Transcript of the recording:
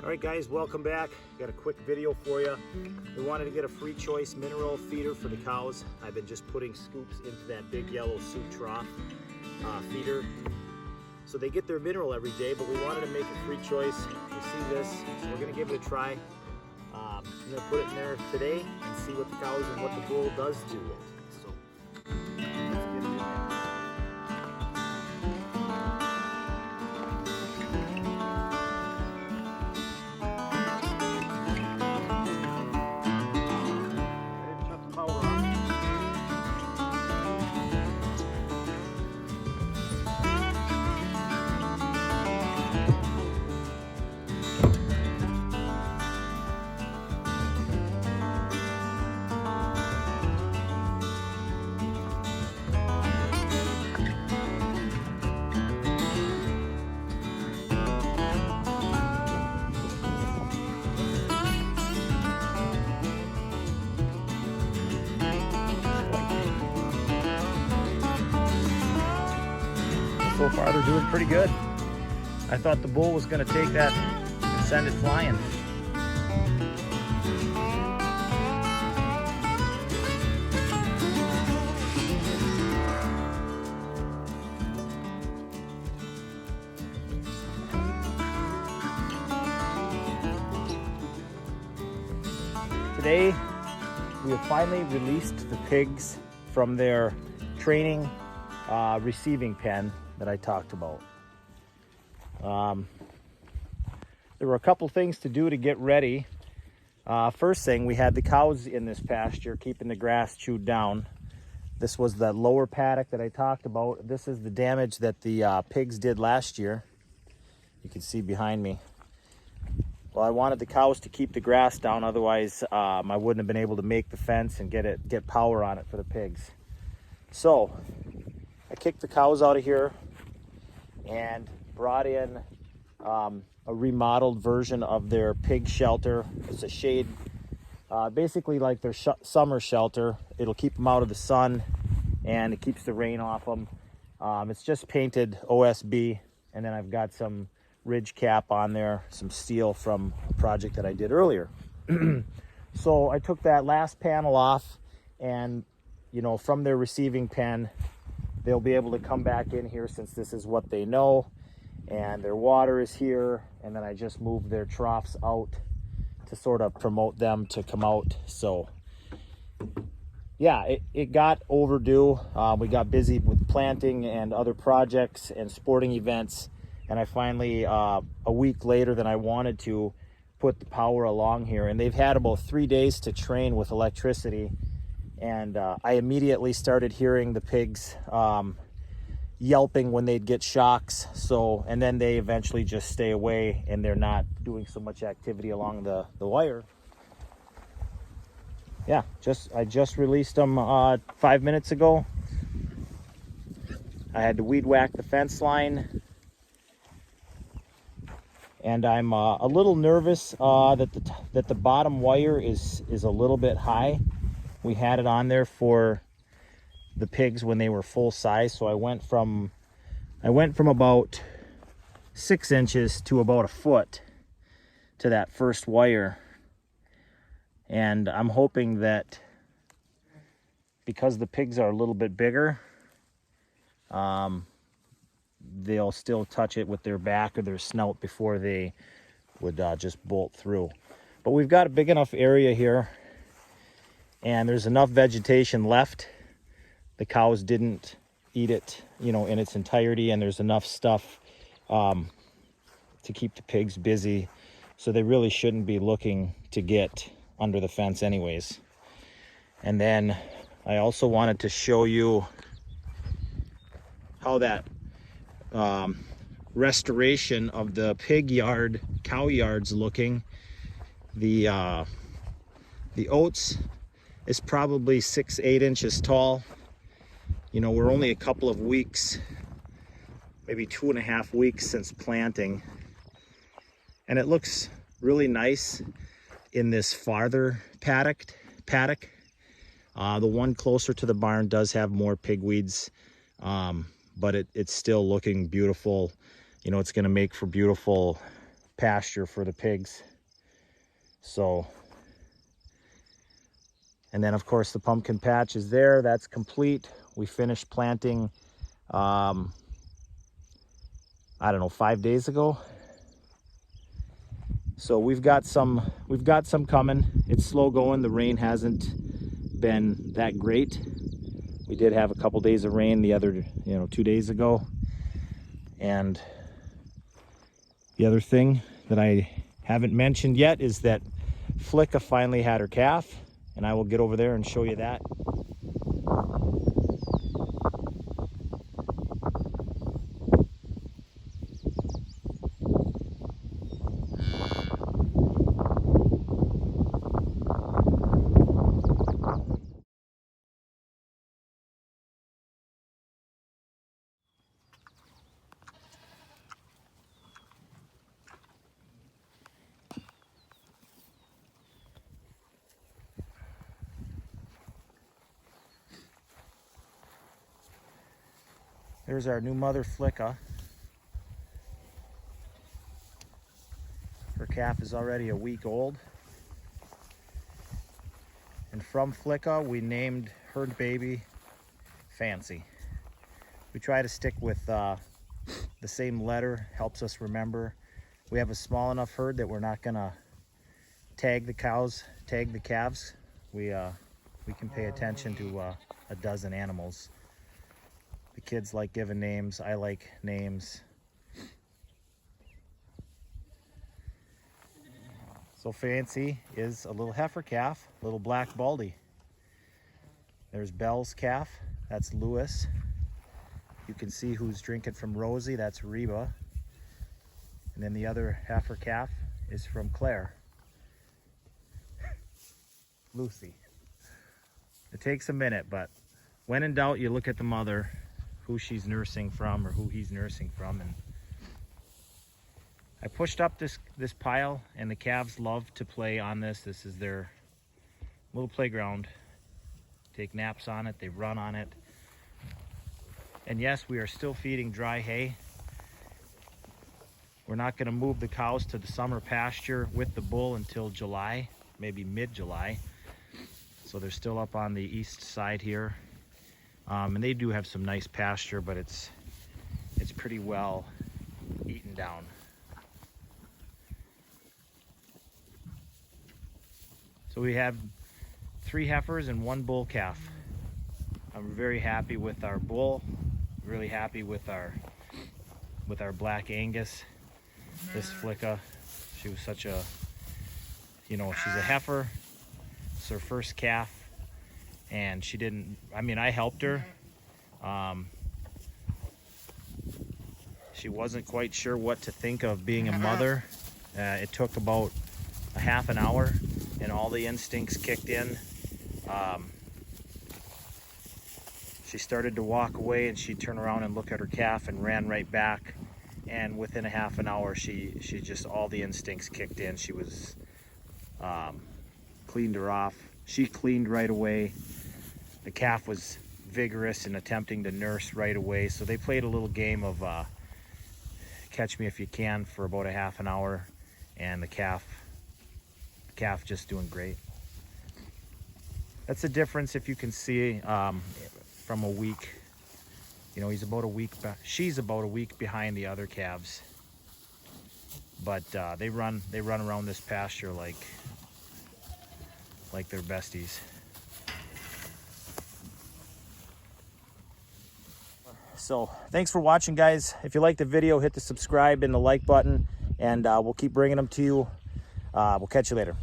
All right guys, welcome back. Got a quick video for you. We wanted to get a free choice mineral feeder for the cows. I've been just putting scoops into that big yellow soup trough feeder. So they get their mineral every day, but we wanted to make a free choice. You see this, so we're gonna give it a try. I'm gonna put it in there today and see what the cows and what the bull does to it. So let's get it in there. So far they're doing pretty good. I thought the bull was going to take that and send it flying. Today we have finally released the pigs from their training receiving pen that I talked about. There were a couple things to do to get ready. First thing, we had the cows in this pasture keeping the grass chewed down. This was the lower paddock that I talked about. This is the damage that the pigs did last year. You can see behind me. Well, I wanted the cows to keep the grass down, otherwise I wouldn't have been able to make the fence and get power on it for the pigs. So I kicked the cows out of here and brought in a remodeled version of their pig shelter. It's a shade, basically like their summer shelter. It'll keep them out of the sun and it keeps the rain off them. It's just painted OSB, and then I've got some ridge cap on there, some steel from a project that I did earlier. So I took that last panel off, and from their receiving pen, they'll be able to come back in here since this is what they know, and their water is here, and then I just moved their troughs out to sort of promote them to come out. So yeah, it got overdue. We got busy with planting and other projects and sporting events, and I finally, a week later than I wanted to, put the power along here, and they've had about 3 days to train with electricity. And I immediately started hearing the pigs yelping when they'd get shocks. And then they eventually just stay away, and they're not doing so much activity along the wire. Yeah, I just released them 5 minutes ago. I had to weed whack the fence line. And I'm a little nervous that the bottom wire is a little bit high. We had it on there for the pigs when they were full size, so I went from about 6 inches to about 1 foot to that first wire. And I'm hoping that because the pigs are a little bit bigger, they'll still touch it with their back or their snout before they would just bolt through. But we've got a big enough area here, and there's enough vegetation left. The cows didn't eat it, in its entirety, and there's enough stuff to keep the pigs busy. So they really shouldn't be looking to get under the fence anyways. And then I also wanted to show you how that restoration of the cow yard's looking. The oats is probably 6-8 inches tall. We're only a couple of weeks, maybe 2.5 weeks since planting, and it looks really nice in this farther paddock. The one closer to the barn does have more pigweeds, but it's still looking beautiful. It's going to make for beautiful pasture for the pigs. So, and then of course the pumpkin patch is there. That's complete. We finished planting, I don't know, 5 days ago. So we've got some coming. It's slow going. The rain hasn't been that great. We did have a couple days of rain the other, 2 days ago. And the other thing that I haven't mentioned yet is that Flicka finally had her calf, and I will get over there and show you that. There's our new mother, Flicka. Her calf is already a week old. And from Flicka, we named her baby Fancy. We try to stick with the same letter, helps us remember. We have a small enough herd that we're not gonna tag the calves, tag the calves. We can pay attention to a dozen animals. The kids like giving names, I like names. So Fancy is a little heifer calf, little black baldy. There's Belle's calf, that's Lewis. You can see who's drinking from Rosie, that's Reba. And then the other heifer calf is from Claire, Lucy. It takes a minute, but when in doubt, you look at the mother, who she's nursing from or who he's nursing from. And I pushed up this pile, and the calves love to play on this. This is their little playground. Take naps on it, they run on it. And yes, we are still feeding dry hay. We're not going to move the cows to the summer pasture with the bull until July, maybe mid-July. So they're still up on the east side here. And they do have some nice pasture, but it's pretty well eaten down. So we have 3 heifers and 1 bull calf. I'm very happy with our bull, really happy with our black Angus. This Flicka, she was such a, she's a heifer. It's her first calf. And she didn't, I helped her. She wasn't quite sure what to think of being a mother. It took about a half an hour and all the instincts kicked in. She started to walk away, and she'd turn around and look at her calf and ran right back. And within a half an hour, she just, all the instincts kicked in. She was, cleaned her off. She cleaned right away. The calf was vigorous in attempting to nurse right away. So they played a little game of catch me if you can for about a half an hour, and the calf just doing great. That's the difference, if you can see, from a week. He's about a week she's about a week behind the other calves. But they run around this pasture like they're besties. So thanks for watching, guys. If you like the video, hit the subscribe and the like button, and we'll keep bringing them to you. We'll catch you later.